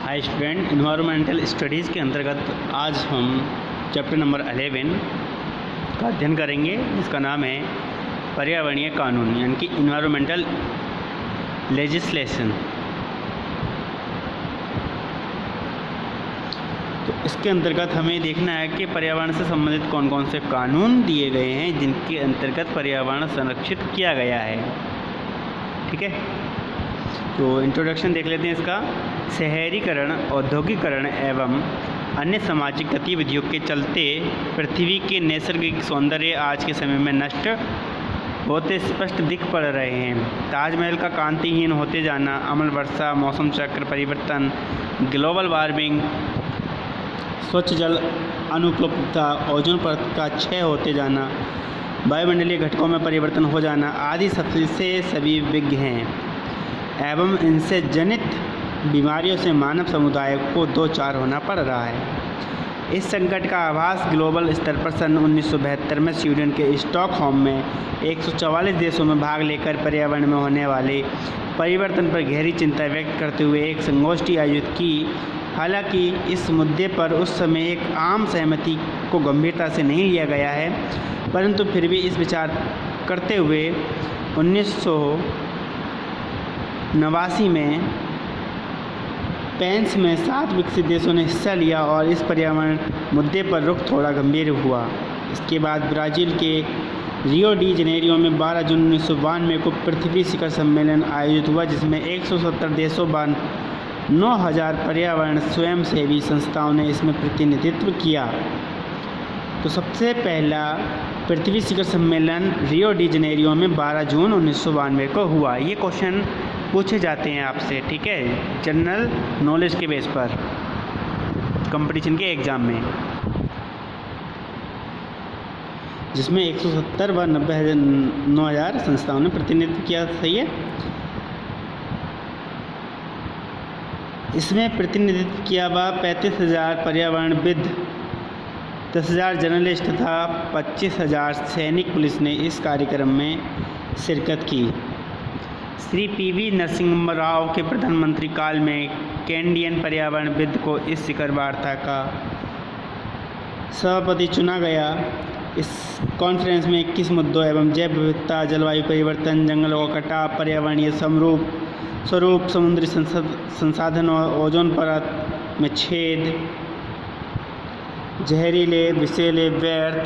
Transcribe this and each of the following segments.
Hi student, environmental studies के अंतर्गत आज हम चैप्टर नंबर 11 का अध्ययन करेंगे, जिसका नाम है पर्यावरणीय कानून यानी कि इन्वायरमेंटल लेजिस्लेशन। तो इसके अंतर्गत हमें देखना है कि पर्यावरण से संबंधित कौन कौन से कानून दिए गए हैं जिनके अंतर्गत पर्यावरण संरक्षित किया गया है। ठीक है, तो इंट्रोडक्शन देख लेते हैं इसका। शहरीकरण, औद्योगिकरण एवं अन्य सामाजिक गतिविधियों के चलते पृथ्वी के नैसर्गिक सौंदर्य आज के समय में नष्ट होते स्पष्ट दिख पड़ रहे हैं। ताजमहल का कांतिहीन होते जाना, अम्ल वर्षा, मौसम चक्र परिवर्तन, ग्लोबल वार्मिंग, स्वच्छ जल अनुपलब्धता, ओजोन परत का क्षय होते जाना, वायुमंडलीय घटकों में परिवर्तन हो जाना आदि सबसे सभी विज्ञ हैं एवं इनसे जनित बीमारियों से मानव समुदाय को दो चार होना पड़ रहा है। इस संकट का आभास ग्लोबल स्तर पर सन 1972 में स्वीडन के स्टॉकहोम में 144 देशों में भाग लेकर पर्यावरण में होने वाले परिवर्तन पर गहरी चिंता व्यक्त करते हुए एक संगोष्ठी आयोजित की। हालांकि इस मुद्दे पर उस समय एक आम सहमति को गंभीरता से नहीं लिया गया है, परंतु फिर भी इस विचार करते हुए 1989 में पेंस में 7 विकसित देशों ने हिस्सा लिया और इस पर्यावरण मुद्दे पर रुख थोड़ा गंभीर हुआ। इसके बाद ब्राज़ील के रियो डी जनेरियो में 12 जून 1992 को पृथ्वी शिखर सम्मेलन आयोजित हुआ, जिसमें 170 देशों 9,000 पर्यावरण स्वयंसेवी संस्थाओं ने इसमें प्रतिनिधित्व किया। तो सबसे पहला पृथ्वी शिखर सम्मेलन रियो डी जनेरियो में 12 जून 1992 को हुआ। ये क्वेश्चन पूछे जाते हैं आपसे, ठीक है, जनरल नॉलेज के बेस पर कंपटीशन के एग्ज़ाम में, जिसमें 170 व 9,000 संस्थाओं ने प्रतिनिधित्व किया। सही है। इसमें प्रतिनिधित्व किया हुआ 35,000 पर्यावरणविद, 10,000 जर्नलिस्ट तथा 25,000 सैनिक पुलिस ने इस कार्यक्रम में शिरकत की। श्री पी.वी. नरसिम्हा राव के प्रधानमंत्री काल में कैनेडियन पर्यावरणविद को इस शिखर वार्ता का सभापति चुना गया। इस कॉन्फ्रेंस में 21 मुद्दों एवं जैव विविधता, जलवायु परिवर्तन, जंगलों का कटाव, पर्यावरणीय स्वरूप, समुद्री संसाधन और ओजोन परत में छेद, जहरीले, विषैले, व्यर्थ,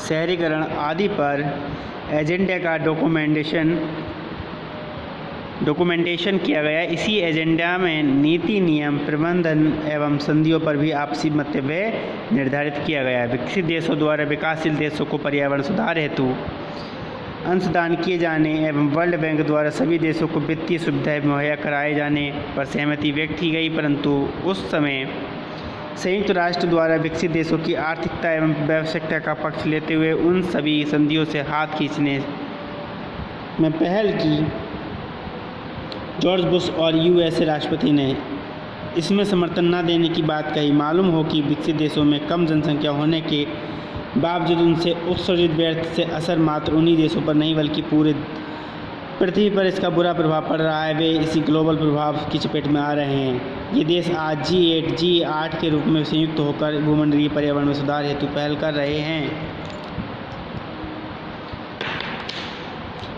शहरीकरण आदि पर एजेंडे का डॉक्यूमेंटेशन किया गया। इसी एजेंडा में नीति, नियम, प्रबंधन एवं संधियों पर भी आपसी मंतव्य निर्धारित किया गया। विकसित देशों द्वारा विकासशील देशों को पर्यावरण सुधार हेतु अंशदान किए जाने एवं वर्ल्ड बैंक द्वारा सभी देशों को वित्तीय सुविधाएं मुहैया कराए जाने पर सहमति व्यक्त की गई, परंतु उस समय संयुक्त राष्ट्र द्वारा विकसित देशों की आर्थिकता एवं आवश्यकता का पक्ष लेते हुए उन सभी संधियों से हाथ खींचने में पहल की। जॉर्ज बुश और यूएसए राष्ट्रपति ने इसमें समर्थन न देने की बात कही। मालूम हो कि विकसित देशों में कम जनसंख्या होने के बावजूद उनसे उत्सर्जित व्यर्थ से असर मात्र उन्हीं देशों पर नहीं बल्कि पूरे पृथ्वी पर इसका बुरा प्रभाव पड़ रहा है। वे इसी ग्लोबल प्रभाव की चपेट में आ रहे हैं। ये देश आज G8 के रूप में संयुक्त होकर भूमंडलीय पर्यावरण में सुधार हेतु पहल कर रहे हैं।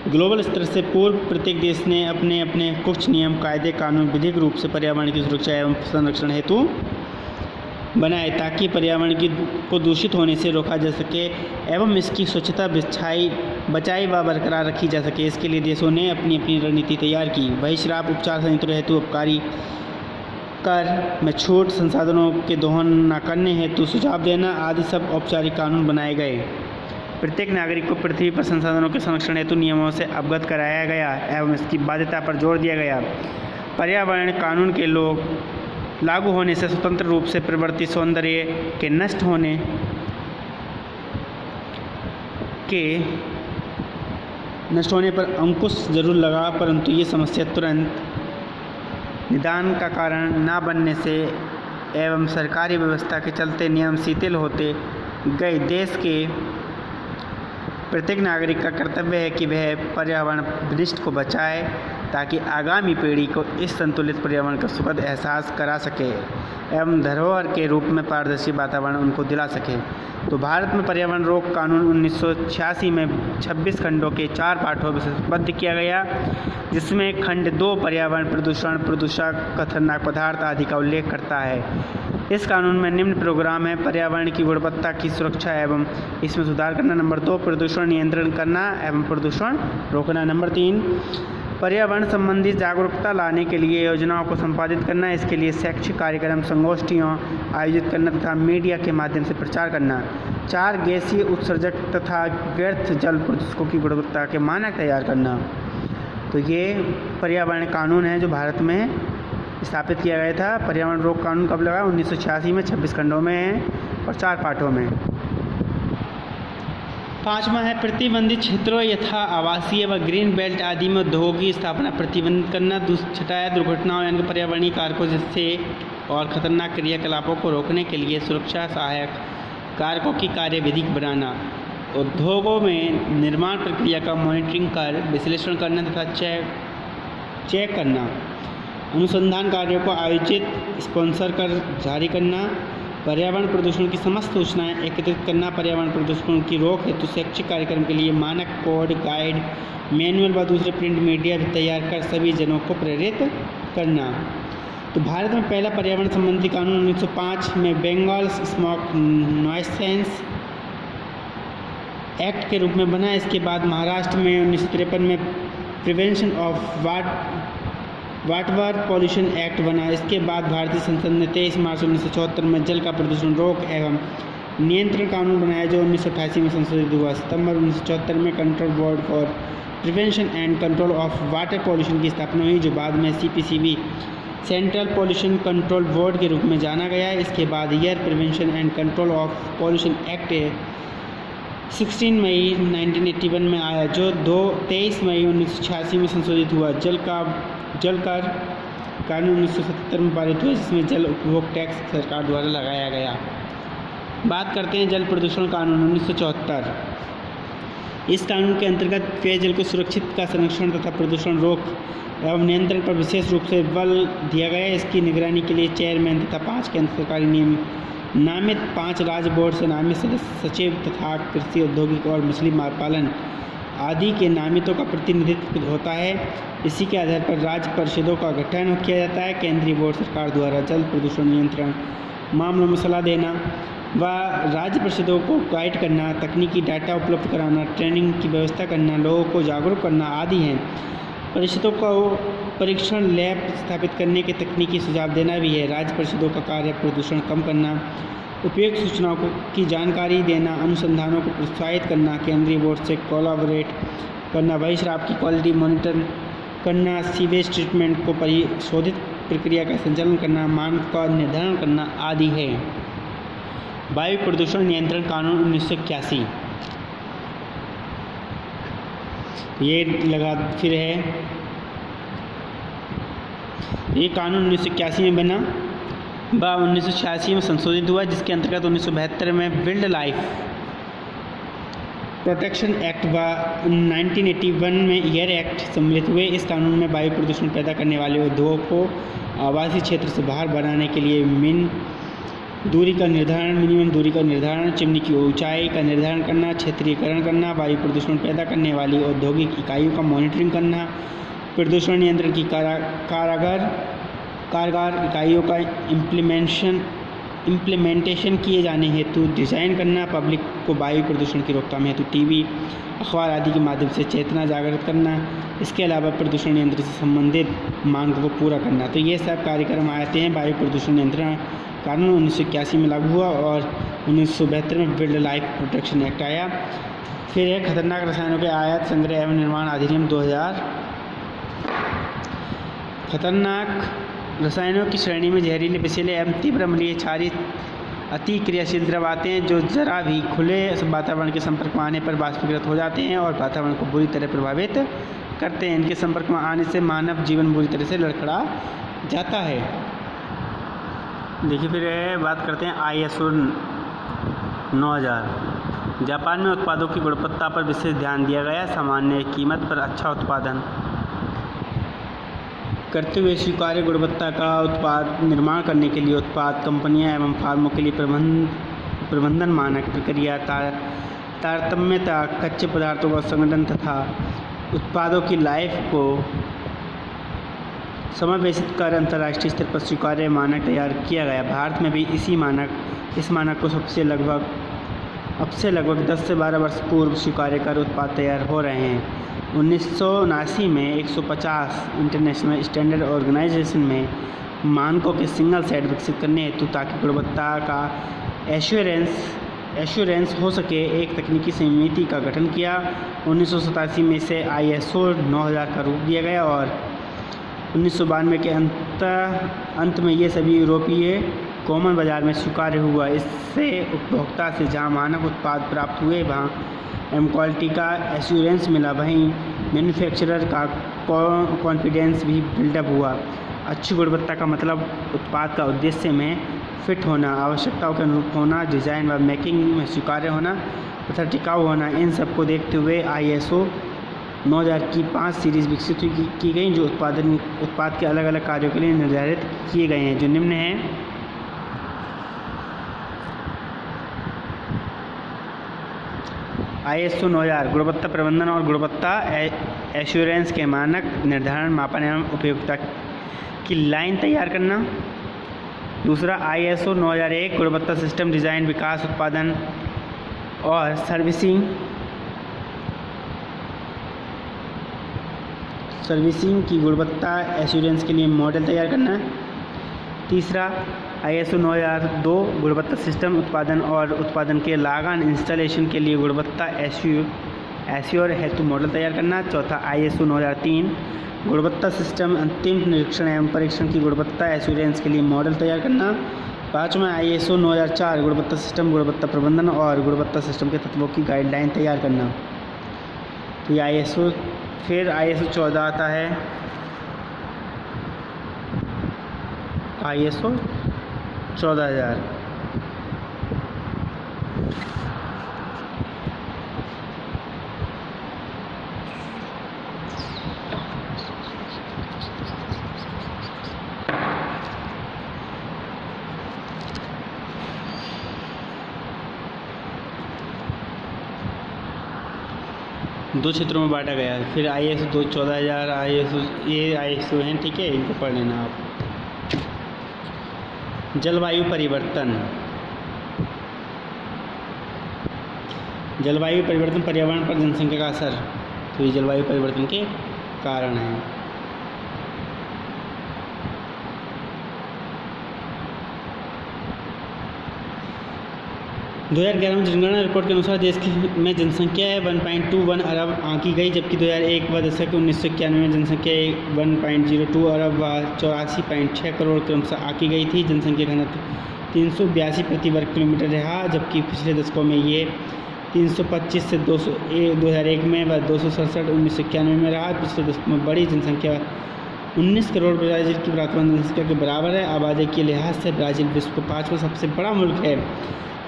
ग्लोबल स्तर से पूर्व प्रत्येक देश ने अपने अपने कुछ नियम, कायदे, कानून विधिक रूप से पर्यावरण की सुरक्षा एवं संरक्षण हेतु बनाए, ताकि पर्यावरण को दूषित होने से रोका जा सके एवं इसकी स्वच्छता बचाई व बरकरार रखी जा सके। इसके लिए देशों ने अपनी अपनी रणनीति तैयार की। बहिष्राप, उपचार संयंत्रों हेतु आबकारी कर में छूट, संसाधनों के दोहन न करने हेतु सुझाव देना आदि सब औपचारिक कानून बनाए गए। प्रत्येक नागरिक को पृथ्वी पर संसाधनों के संरक्षण हेतु नियमों से अवगत कराया गया एवं इसकी बाध्यता पर जोर दिया गया। पर्यावरण कानून के लागू होने से स्वतंत्र रूप से प्रवर्तित सौंदर्य के नष्ट होने पर अंकुश जरूर लगा, परंतु ये समस्या तुरंत निदान का कारण न बनने से एवं सरकारी व्यवस्था के चलते नियम शिथिल होते गए। देश के प्रत्येक नागरिक का कर्तव्य है कि वह पर्यावरण विनिष्ट को बचाए ताकि आगामी पीढ़ी को इस संतुलित पर्यावरण का सुखद एहसास करा सके एवं धरोहर के रूप में पारदर्शी वातावरण उनको दिला सके। तो भारत में पर्यावरण रोक कानून 1986 में 26 खंडों के 4 पाठों में संबद्ध किया गया, जिसमें खंड 2 पर्यावरण प्रदूषण, प्रदूषक, खतरनाक पदार्थ आदि का उल्लेख करता है। इस कानून में निम्न प्रोग्राम है: पर्यावरण की गुणवत्ता की सुरक्षा एवं इसमें सुधार करना। नंबर 2, प्रदूषण नियंत्रण करना एवं प्रदूषण रोकना। नंबर 3, पर्यावरण संबंधी जागरूकता लाने के लिए योजनाओं को संपादित करना, इसके लिए शैक्षिक कार्यक्रम, संगोष्ठियों आयोजित करना तथा मीडिया के माध्यम से प्रचार करना। 4, गैसीय उत्सर्जक तथा व्यर्थ जल प्रदूषकों की गुणवत्ता के मानक तैयार करना। तो ये पर्यावरण कानून है जो भारत में स्थापित किया गया था। पर्यावरण रोक कानून कब लगा? 1986 में 26 खंडों में है और 4 पाठों में। 5वां है प्रतिबंधित क्षेत्रों यथा आवासीय व ग्रीन बेल्ट आदि में उद्योगों की स्थापना प्रतिबंधित करना। 6 है दुर्घटनाओं यानी पर्यावरणीय कारकों जैसे और खतरनाक क्रियाकलापों को रोकने के लिए सुरक्षा सहायक कारकों की कार्यविधि बनाना। उद्योगों में निर्माण प्रक्रिया का मॉनिटरिंग कर विश्लेषण करना तथा चेक करना। अनुसंधान कार्यों को आयोजित स्पॉन्सर कर जारी करना। पर्यावरण प्रदूषण की समस्त सूचनाएं एकत्रित करना। पर्यावरण प्रदूषण की रोक हेतु शैक्षिक कार्यक्रम के लिए मानक, कोड, गाइड, मैनुअल व दूसरे प्रिंट मीडिया भी तैयार कर सभी जनों को प्रेरित करना। तो भारत में पहला पर्यावरण संबंधी कानून 1905 में बंगाल स्मोक नॉइसेंस एक्ट के रूप में बना। इसके बाद महाराष्ट्र में 1953 में prevention of water pollution act बना। इसके बाद भारतीय संसद ने 23 मार्च 1974 में जल का प्रदूषण रोक एवं नियंत्रण कानून बनाया, जो 1988 में संशोधित हुआ। सितंबर 1974 में control board for prevention and control of water pollution की स्थापना हुई, जो बाद में CPCB central pollution control board के रूप में जाना गया। इसके बाद air prevention and control of pollution act 16 मई 1981 में आया, जो 23 मई 1986 में संशोधित हुआ। जल कर कानून 1977 में पारित हुआ, जिसमें जल उपभोग टैक्स सरकार द्वारा लगाया गया। बात करते हैं जल प्रदूषण कानून 1974। इस कानून के अंतर्गत पेयजल को सुरक्षित का संरक्षण तथा प्रदूषण रोक एवं नियंत्रण पर विशेष रूप से बल दिया गया है। इसकी निगरानी के लिए चेयरमैन तथा 5 केंद्र सरकारी नियम नामित 5 राज्य बोर्ड से नामित सदस्य सचिव तथा कृषि, औद्योगिक और मछली पालन आदि के नामितों का प्रतिनिधित्व होता है। इसी के आधार पर राज्य परिषदों का गठन किया जाता है। केंद्रीय बोर्ड सरकार द्वारा जल प्रदूषण नियंत्रण मामलों में सलाह देना व राज्य परिषदों को गाइड करना, तकनीकी डाटा उपलब्ध कराना, ट्रेनिंग की व्यवस्था करना, लोगों को जागरूक करना आदि हैं। परिषदों को परीक्षण लैब स्थापित करने के तकनीकी सुझाव देना भी है। राज्य परिषदों का कार्य प्रदूषण कम करना, उपयुक्त सूचनाओं की जानकारी देना, अनुसंधानों को प्रोत्साहित करना, केंद्रीय बोर्ड से कोलैबोरेट करना, बहिर्शराब की क्वालिटी मॉनिटर करना, सीवेज ट्रीटमेंट को परिशोधित प्रक्रिया का संचालन करना, मानक का निर्धारण करना आदि है। वायु प्रदूषण नियंत्रण कानून 1981 ये लगा फिर है। ये कानून 1981 में बना व 1986 में संशोधित हुआ, जिसके अंतर्गत 1972 में वाइल्ड लाइफ प्रोटेक्शन एक्ट व 1981 में एयर एक्ट सम्मिलित हुए। इस कानून में वायु प्रदूषण पैदा करने वाले उद्योगों को आवासीय क्षेत्र से बाहर बनाने के लिए मिनिमम दूरी का निर्धारण, चिमनी की ऊंचाई का निर्धारण करना, क्षेत्रीयकरण करना, वायु प्रदूषण पैदा करने वाली औद्योगिक इकाइयों का मॉनिटरिंग करना, प्रदूषण नियंत्रण की कारगर इकाइयों का इम्प्लीमेंटेशन किए जाने हेतु डिज़ाइन करना, पब्लिक को वायु प्रदूषण की रोकथाम हेतु टीवी, अखबार आदि के माध्यम से चेतना जागृत करना। इसके अलावा प्रदूषण नियंत्रण से संबंधित मांगों को पूरा करना। तो ये सब कार्यक्रम आते हैं। वायु प्रदूषण नियंत्रण कानून 1981 में लागू हुआ और 1972 में वाइल्ड लाइफ प्रोटेक्शन एक्ट आया। फिर है खतरनाक रसायनों के आयात, संग्रह एवं निर्माण अधिनियम 2000। खतरनाक रसायनों की श्रेणी में जहरीले, विषैले एवं तीव्र अम्लीय, क्षारीय, अति क्रियाशील द्रव आते हैं, जो जरा भी खुले वातावरण के संपर्क में आने पर वाष्पीकृत हो जाते हैं और वातावरण को बुरी तरह प्रभावित करते हैं। इनके संपर्क में आने से मानव जीवन बुरी तरह से लड़खड़ा जाता है। देखिए फिर बात करते हैं ISO 9000। जापान में उत्पादों की गुणवत्ता पर विशेष ध्यान दिया गया, सामान्य कीमत पर अच्छा उत्पादन करते हुए स्वीकार्य गुणवत्ता का उत्पाद निर्माण करने के लिए उत्पाद कंपनियां एवं फार्मों के लिए प्रबंधन मानक प्रक्रिया तारतम्यता, कच्चे पदार्थों का संगठन तथा उत्पादों की लाइफ को समावेशित कर अंतर्राष्ट्रीय स्तर पर स्वीकार्य मानक तैयार किया गया। भारत में भी इस मानक को अब से लगभग 10 से 12 वर्ष पूर्व स्वीकार्य कर उत्पाद तैयार हो रहे हैं। 1979 में 150 इंटरनेशनल स्टैंडर्ड ऑर्गेनाइजेशन में मानकों के सिंगल सेट विकसित करने हेतु ताकि गुणवत्ता का एश्योरेंस हो सके एक तकनीकी समिति का गठन किया। 1987 में इसे ISO 9000 का रूप दिया गया और 1992 के अंत में ये सभी यूरोपीय कॉमन बाजार में स्वीकार्य हुआ। इससे उपभोक्ता से जहां मानक उत्पाद प्राप्त हुए वहां क्वालिटी का एश्योरेंस मिला, वहीं मैन्युफैक्चरर का कॉन्फिडेंस भी बिल्डअप हुआ। अच्छी गुणवत्ता का मतलब उत्पाद का उद्देश्य में फिट होना, आवश्यकताओं के अनुरूप होना, डिज़ाइन व मेकिंग में स्वीकार्य होना तथा टिकाऊ होना। इन सबको देखते हुए ISO 9000 की 5 सीरीज़ विकसित की गई जो उत्पाद के अलग अलग कार्यों के लिए निर्धारित किए गए हैं, जो निम्न हैं। ISO 9000 गुणवत्ता प्रबंधन और गुणवत्ता एश्योरेंस के मानक निर्धारण, मापन एवं उपयोगिता की लाइन तैयार करना। दूसरा ISO 9001 गुणवत्ता सिस्टम डिज़ाइन, विकास, उत्पादन और सर्विसिंग की गुणवत्ता एश्योरेंस के लिए मॉडल तैयार करना। तीसरा ISO 9002 गुणवत्ता सिस्टम उत्पादन और उत्पादन के लागत इंस्टॉलेशन के लिए गुणवत्ता एश्योर हेतु मॉडल तैयार करना। चौथा ISO 9003 गुणवत्ता सिस्टम अंतिम निरीक्षण एवं परीक्षण की गुणवत्ता एश्योरेंस के लिए मॉडल तैयार करना। पाँचवा ISO 9004 गुणवत्ता सिस्टम, गुणवत्ता प्रबंधन और गुणवत्ता सिस्टम के तत्वों की गाइडलाइन तैयार करना। तो ये फिर ISO 14 आता है, ISO 14000। दो क्षेत्रों में बांटा गया है। फिर ISO 14000 ISO हैं, ठीक है, इनको पढ़ लेना आप। जलवायु परिवर्तन पर्यावरण पर जनसंख्या का असर, तो ये जलवायु परिवर्तन के कारण हैं। दो 2011 में जनगणना रिपोर्ट के अनुसार देश में जनसंख्या 1.21 अरब आंकी गई, जबकि 2001 व दशक 1991 में जनसंख्या 1.02 अरब व 84.6 करोड़ क्रमशः आंकी गई थी। जनसंख्या घनत्व 382 प्रति वर्ग किलोमीटर रहा, जबकि पिछले दशकों में ये 325 से 2001 में व 267 1991 में रहा। पिछले दशकों में बड़ी जनसंख्या 19 करोड़ ब्राज़ील की वर्तमान जनसंख्या के बराबर है। आबादी के लिहाज से ब्राज़ील विश्व का 5वां सबसे बड़ा मुल्क है।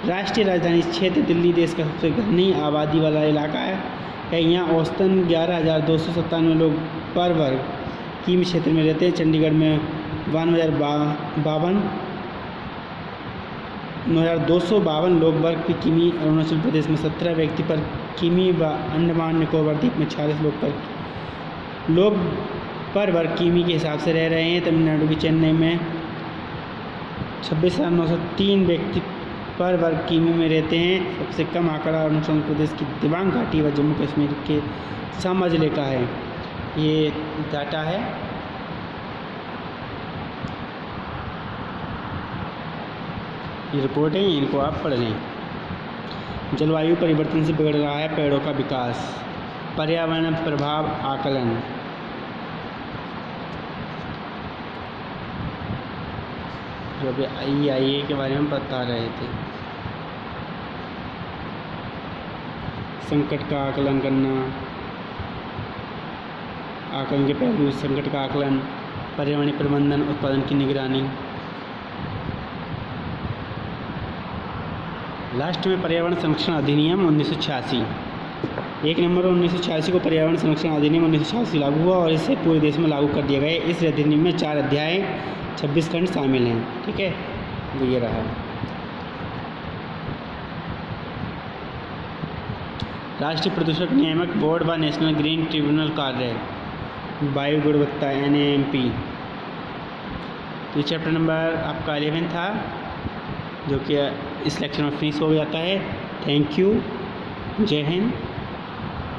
राष्ट्रीय राजधानी क्षेत्र दिल्ली देश का सबसे घनी आबादी वाला इलाका है। यहाँ औसतन 11,297 लोग पर वर्ग किमी क्षेत्र में रहते हैं। चंडीगढ़ में 9,252 लोग वर्ग की किमी, अरुणाचल प्रदेश में 17 व्यक्ति पर किमी व अंडमान निकोबार द्वीप में 46 लोग पर वर्ग किमी के हिसाब से रह रहे हैं। तमिलनाडु की चेन्नई में 26,903 व्यक्ति पर वर्ग किमी में रहते हैं। सबसे कम आंकड़ा अरुणाचल प्रदेश की दिबांग घाटी व जम्मू कश्मीर के सांबा जिले का है। ये डाटा है। ये रिपोर्ट है, इनको आप पढ़ लें। जलवायु परिवर्तन से बिगड़ रहा है पेड़ों का विकास, पर्यावरण प्रभाव आकलन। जो अभी IEA के बारे में बता रहे थे। संकट का आकलन करना, आकलन के पहलू, संकट का आकलन, पर्यावरणीय प्रबंधन, उत्पादन की निगरानी। लास्ट में पर्यावरण संरक्षण अधिनियम 1986। 1 नंबर 1986 को पर्यावरण संरक्षण अधिनियम 1986 लागू हुआ और इसे पूरे देश में लागू कर दिया गया। इस अधिनियम में 4 अध्याय 26 खंड शामिल हैं। ठीक है, तो ये रहा। राष्ट्रीय प्रदूषक नियामक बोर्ड व नेशनल ग्रीन ट्रिब्यूनल कार्य वायु गुणवत्ता NAMP। तो ये चैप्टर नंबर आपका 11 था, जो कि इस लेक्चर में फिनिश हो जाता है। थैंक यू, जय हिंद।